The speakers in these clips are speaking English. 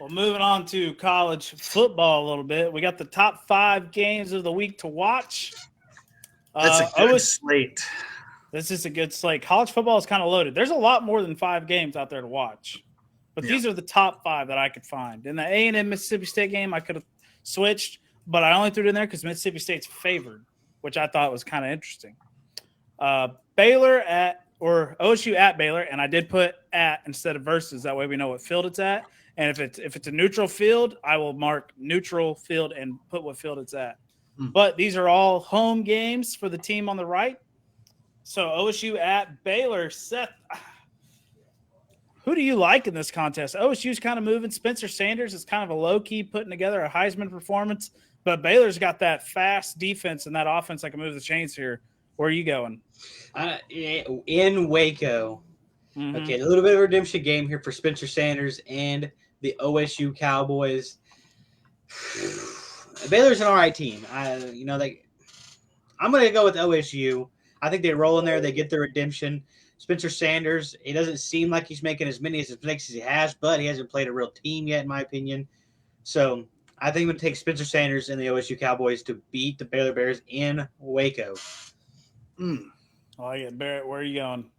Well, moving on to college football a little bit. We got the top 5 games of the week to watch. That's a good slate. This is a good slate. College football is kind of loaded. There's a lot more than 5 games out there to watch. But these are the top 5 that I could find. In the A&M Mississippi State game, I could have switched, but I only threw it in there because Mississippi State's favored, which I thought was kind of interesting. Baylor or OSU at Baylor, and I did put at instead of versus. That way we know what field it's at. And if it's a neutral field, I will mark neutral field and put what field it's at. But these are all home games for the team on the right. So OSU at Baylor. Seth, who do you like in this contest? OSU's kind of moving. Spencer Sanders is kind of a low-key putting together a Heisman performance. But Baylor's got that fast defense and that offense that can move the chains here. Where are you going? In Waco. Mm-hmm. Okay, a little bit of a redemption game here for Spencer Sanders and the OSU Cowboys. Baylor's an all right team. I'm going to go with OSU. I think they roll in there. They get their redemption. Spencer Sanders, it doesn't seem like he's making as many mistakes as he has, but he hasn't played a real team yet, in my opinion. So I think I'm going to take Spencer Sanders and the OSU Cowboys to beat the Baylor Bears in Waco. I like it. Barrett, where are you going?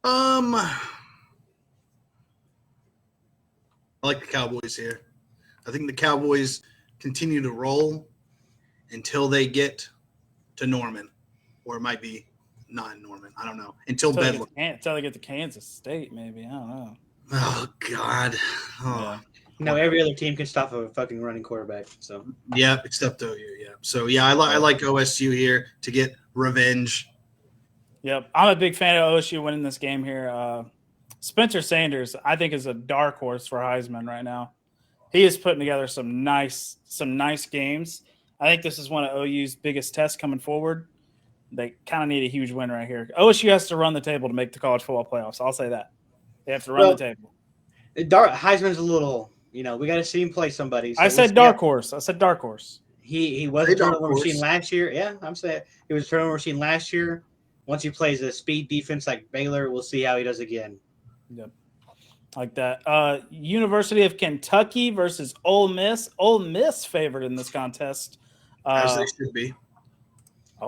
I like the Cowboys here. I think the Cowboys continue to roll until they get to Norman, or it might be not Norman. I don't know. Until Bedlam. Until they get to Kansas State, maybe. I don't know. Oh, God. Oh. Yeah. No, every other team can stop a fucking running quarterback. So yeah, except OU. Yeah. So yeah, I like OSU here to get revenge. Yep, I'm a big fan of OSU winning this game here. Spencer Sanders, I think, is a dark horse for Heisman right now. He is putting together some nice games. I think this is one of OU's biggest tests coming forward. They kind of need a huge win right here. OSU has to run the table to make the college football playoffs. I'll say that. They have to run the table. Heisman's a little, we got to see him play somebody. So I said dark horse. He was a turnover machine last year. Yeah, I'm saying he was a turnover machine last year. Once he plays a speed defense like Baylor, we'll see how he does again. Yep. Like that. University of Kentucky versus Ole Miss. Ole Miss favored in this contest. As they should be.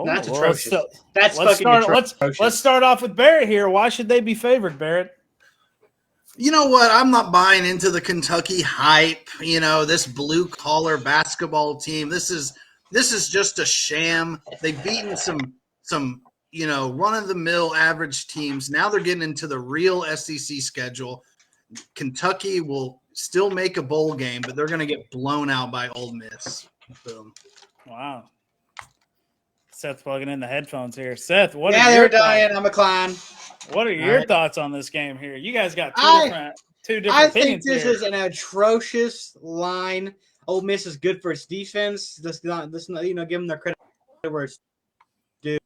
That's atrocious. Let's start off with Barrett here. Why should they be favored, Barrett? You know what? I'm not buying into the Kentucky hype. This blue-collar basketball team. This is just a sham. They've beaten some run-of-the-mill average teams. Now they're getting into the real SEC schedule. Kentucky will still make a bowl game, but they're going to get blown out by Ole Miss. Boom. Wow. Seth's plugging in the headphones here. Seth, what? Yeah, they're dying. I'm a clown. What are your thoughts on this game here? You guys got two different I opinions think this here. is an atrocious line. Ole Miss is good for its defense. Let's not give them their credit where it's due.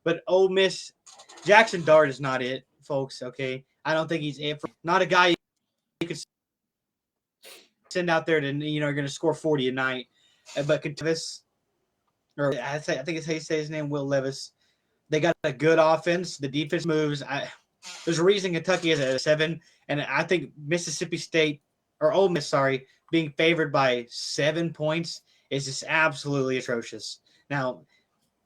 But Ole Miss, Jackson Dart is not it, folks. Okay, I don't think he's it. Not a guy you could send out there to are going to score 40 a night. But Levis, or I think it's how you say his name, Will Levis. They got a good offense. The defense moves. There's a reason Kentucky is at a 7, and I think Mississippi State or Ole Miss, being favored by 7 points is just absolutely atrocious. Now,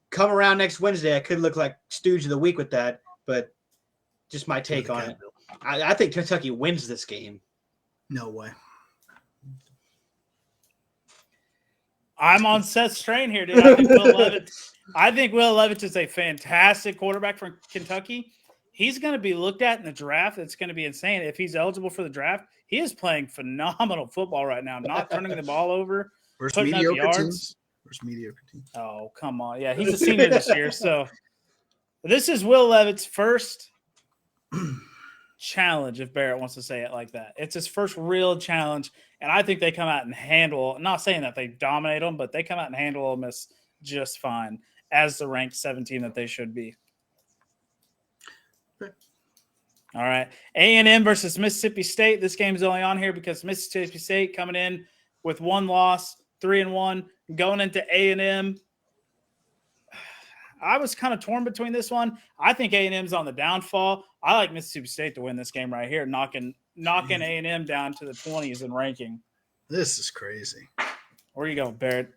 come around next Wednesday, I could look like Stooge of the Week with that, but just my take on it. I think Kentucky wins this game. No way. I'm on Seth's train here, dude. I think Will Levis is a fantastic quarterback for Kentucky. He's going to be looked at in the draft. It's going to be insane. If he's eligible for the draft, he is playing phenomenal football right now, not turning the ball over, putting up yards. First mediocre team. Oh, come on. Yeah, he's a senior this year. So this is Will Levis' first challenge, if Barrett wants to say it like that. It's his first real challenge, and I think they come out and handle – not saying that they dominate them, but they come out and handle Ole Miss just fine as the ranked 17 that they should be. All right. A&M versus Mississippi State. This game is only on here because Mississippi State coming in with 1 loss, 3-1, going into A&M. I was kind of torn between this one. I think A&M's on the downfall. I like Mississippi State to win this game right here, knocking knocking A&M down to the 20s in ranking. This is crazy. Where you going, Barrett?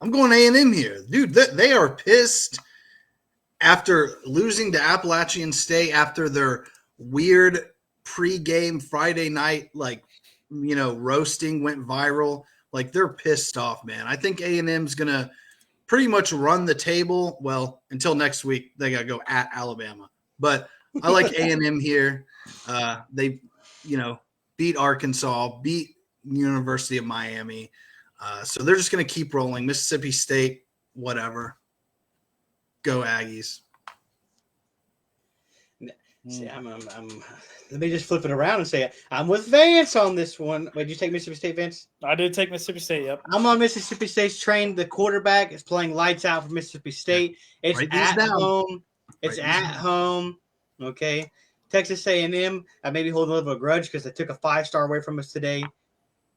I'm going A&M here. Dude, they are pissed after losing to Appalachian State after their weird pregame Friday night, roasting went viral. Like, they're pissed off, man. I think A&M's going to pretty much run the table. Well, until next week, they got to go at Alabama. But I like A&M here. They, beat Arkansas, beat University of Miami. So they're just going to keep rolling. Mississippi State, whatever. Go Aggies. See, let me just flip it around and say I'm with Vance on this one. Wait, did you take Mississippi State, Vance? I did take Mississippi State, yep. I'm on Mississippi State's train. The quarterback is playing lights out for Mississippi State. It's at home. It's at home. Okay. Texas A&M, I maybe hold a little bit of a grudge because they took a 5-star away from us today.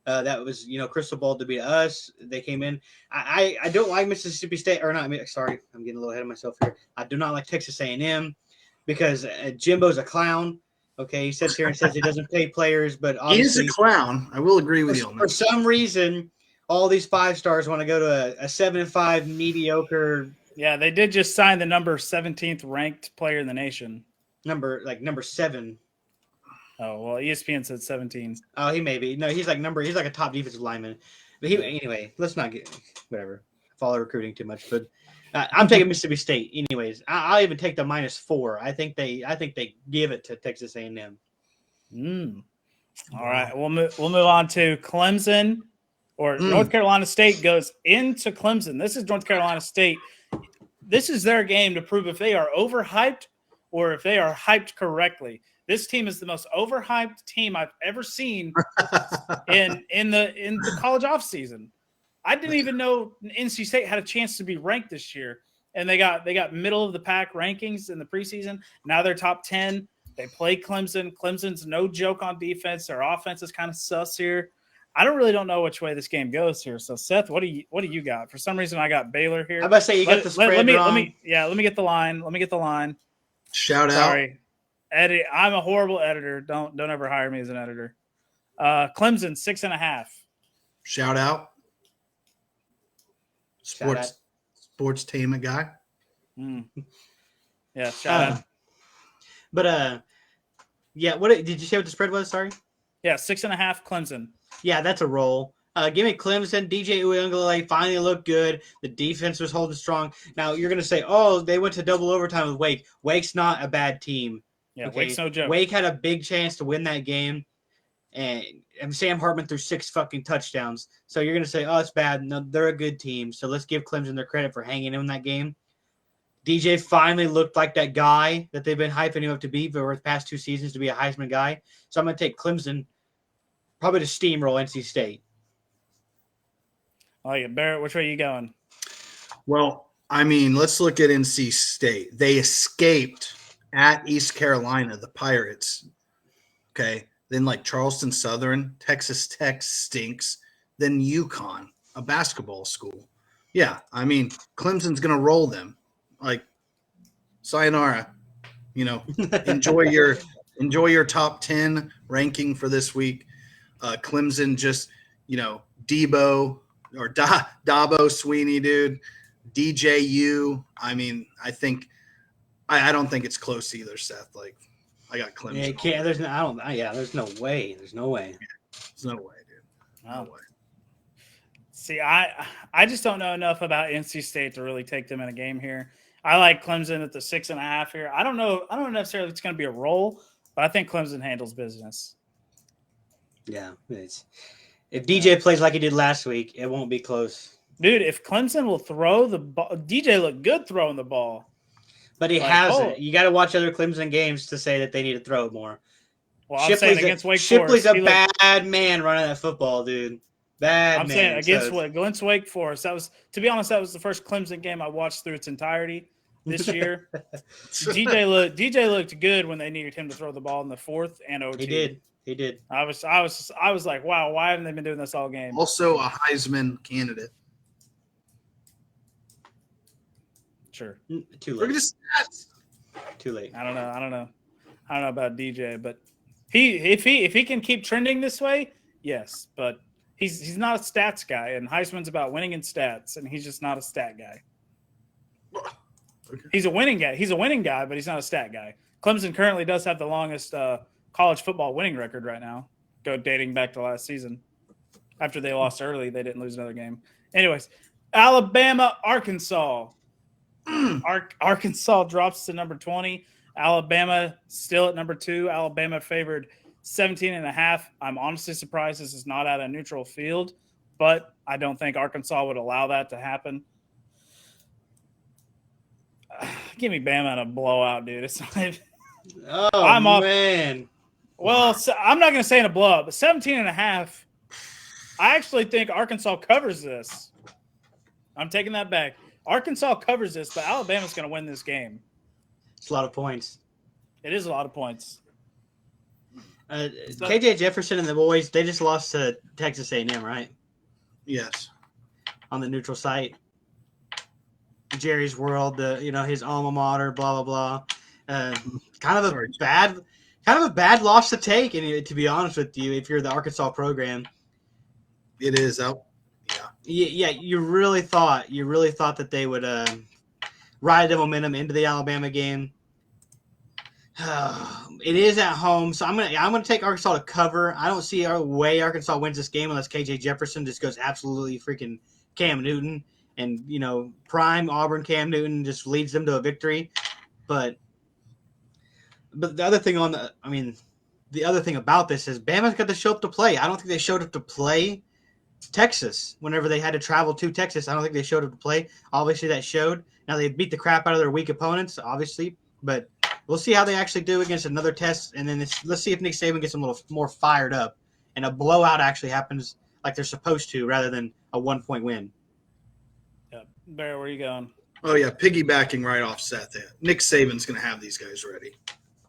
That was, crystal ball to beat us. They came in. I don't like Mississippi State, or not. Sorry, I'm getting a little ahead of myself here. I do not like Texas A&M because Jimbo's a clown. Okay, he sits here and says he doesn't pay players, but obviously he is a clown. I will agree with you on that. For some reason, all these 5-stars want to go to a 7-5 mediocre. Yeah, they did just sign the number 17th ranked player in the nation. Number 7. Oh, well, ESPN said 17. Oh, he may be. No, he's like a top defensive lineman. But anyway, let's not get whatever. Follow recruiting too much. But I'm taking Mississippi State. Anyways, I'll even take the -4. I think they give it to Texas A&M. All right, we'll move on to Clemson, or North Carolina State goes into Clemson. This is North Carolina State. This is their game to prove if they are overhyped or if they are hyped correctly. This team is the most overhyped team I've ever seen in the college offseason. I didn't even know NC State had a chance to be ranked this year, and they got middle of the pack rankings in the preseason. Now they're top 10. They play Clemson. Clemson's no joke on defense. Their offense is kind of sus here. I don't know which way this game goes here. So Seth, what do you got? For some reason, I got Baylor here. I'm about to say you got the spread wrong. Let me get the line. Shout out. Sorry. Eddie, I'm a horrible editor. Don't ever hire me as an editor. Clemson 6.5. Shout out. Sportstainment guy. Yeah, shout out. But yeah, what did you say what the spread was? Sorry. Yeah, 6.5 Clemson. Yeah, that's a roll. Give me Clemson. DJ Uiagalelei finally looked good. The defense was holding strong. Now you're gonna say, oh, they went to double overtime with Wake. Wake's not a bad team. Yeah, okay? Wake's no joke. Wake had a big chance to win that game, and Sam Hartman threw 6 fucking touchdowns. So you're gonna say, oh, it's bad. No, they're a good team. So let's give Clemson their credit for hanging in that game. DJ finally looked like that guy that they've been hyping him up to be for the past 2 seasons to be a Heisman guy. So I'm gonna take Clemson, probably to steamroll NC State. Oh, yeah, Barrett, which way are you going? Well, I mean, let's look at NC State. They escaped at East Carolina, the Pirates. Okay. Then Charleston Southern, Texas Tech stinks. Then UConn, a basketball school. Yeah, I mean, Clemson's going to roll them. Sayonara. Enjoy your top 10 ranking for this week. Clemson just, Debo or Dabo Sweeney, dude. DJU. I mean, I don't think it's close either, Seth. I got Clemson. Yeah, you can't. There's no way. There's no way. There's no way, dude. No way. See, I just don't know enough about NC State to really take them in a game here. I like Clemson at the 6.5 here. I don't know necessarily if it's going to be a roll, but I think Clemson handles business. Yeah, if DJ plays like he did last week, it won't be close. Dude, if Clemson will throw the ball, DJ looked good throwing the ball. But he hasn't. You got to watch other Clemson games to say that they need to throw it more. Well, I'm saying against Wake Forest. Shipley's a bad man running that football, dude. Bad man. I'm saying against Wake Forest. To be honest, that was the first Clemson game I watched through its entirety this year. DJ looked good when they needed him to throw the ball in the 4th and OT. He did. I was like, wow, why haven't they been doing this all game? Also a Heisman candidate. Sure. Too late. Look at his stats. Too late. I don't know about DJ, but If he can keep trending this way, yes, but he's not a stats guy, and Heisman's about winning in stats, and he's just not a stat guy. Okay. He's a winning guy. He's a winning guy, but he's not a stat guy. Clemson currently does have the longest college football winning record right now, dating back to last season. After they lost early, they didn't lose another game. Anyways, Alabama, Arkansas. Arkansas drops to number 20. Alabama still at number 2. Alabama favored 17.5. I'm honestly surprised this is not at a neutral field, but I don't think Arkansas would allow that to happen. Give me Bama in a blowout, dude. It's not. Oh, man. Well, so I'm not going to say in a blowout, but 17.5. I actually think Arkansas covers this. I'm taking that back. Arkansas covers this, but Alabama's going to win this game. It's a lot of points. It is a lot of points. KJ Jefferson and the boys, they just lost to Texas A&M, right? Yes. On the neutral site. Jerry's World, his alma mater, blah blah blah. Kind of a bad loss to take, and to be honest with you, if you're the Arkansas program, it is. Yeah. You really thought that they would ride the momentum into the Alabama game. It is at home, so I'm gonna take Arkansas to cover. I don't see a way Arkansas wins this game unless KJ Jefferson just goes absolutely freaking Cam Newton. And, prime Auburn Cam Newton just leads them to a victory. But the other thing the other thing about this is Bama's got to show up to play. I don't think they showed up to play Texas whenever they had to travel to Texas. I don't think they showed up to play. Obviously, that showed. Now, they beat the crap out of their weak opponents, obviously. But we'll see how they actually do against another test. And then let's see if Nick Saban gets them a little more fired up. And a blowout actually happens like they're supposed to rather than a 1-point win. Barry, where are you going? Oh, yeah, piggybacking right off Seth. Nick Saban's going to have these guys ready.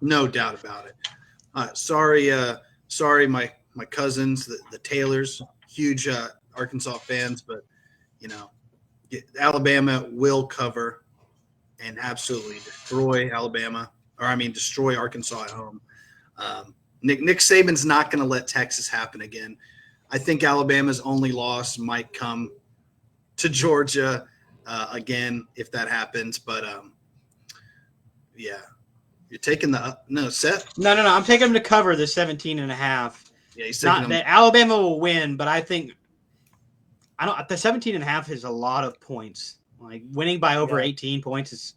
No doubt about it. Sorry, my cousins, the Taylors, huge Arkansas fans, but, Alabama will cover and absolutely destroy destroy Arkansas at home. Nick Saban's not going to let Texas happen again. I think Alabama's only loss might come to Georgia again if that happens, but yeah, you're taking Seth. No. I'm taking them to cover the 17.5. Yeah, he's taking them. Alabama will win, but I think the 17.5 is a lot of points. Like winning by over 18 points is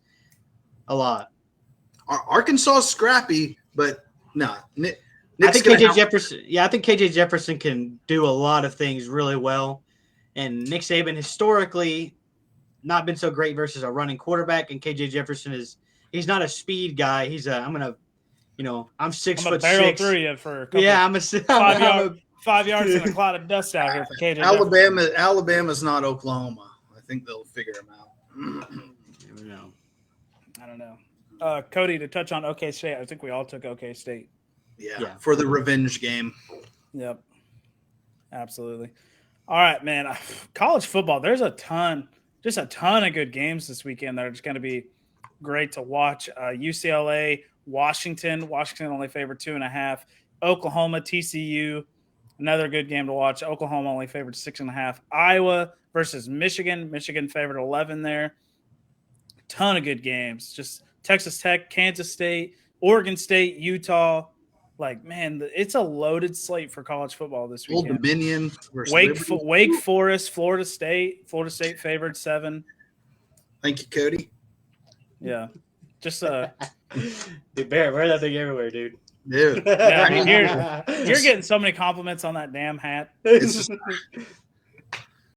a lot. Arkansas is scrappy, but no. I think KJ Jefferson can do a lot of things really well. And Nick Saban historically not been so great versus a running quarterback. And KJ Jefferson he's not a speed guy. I'm 6 foot barrel 6. Through you for a couple, yeah, I'm 5 yards in a cloud of dust out here for KJ. Alabama's not Oklahoma. I think they'll figure him out. Never know. I don't know. Cody, to touch on OK State, I think we all took OK State. Yeah, for the revenge game. Yep, absolutely. All right, man. College football, there's a ton of good games this weekend that are just going to be great to watch. UCLA, Washington only favored 2.5. Oklahoma, TCU, another good game to watch. Oklahoma only favored 6.5. Iowa versus Michigan favored 11 there. Ton of good games. Just Texas Tech, Kansas State, Oregon State, Utah. Like, man, it's a loaded slate for college football this weekend. Old Dominion versus Wake Forest, Florida State. Florida State favored 7. Thank you, Cody. Yeah. Just Dude, Barrett, wear that thing everywhere, dude. Dude. yeah, I mean, you're getting so many compliments on that damn hat. It's just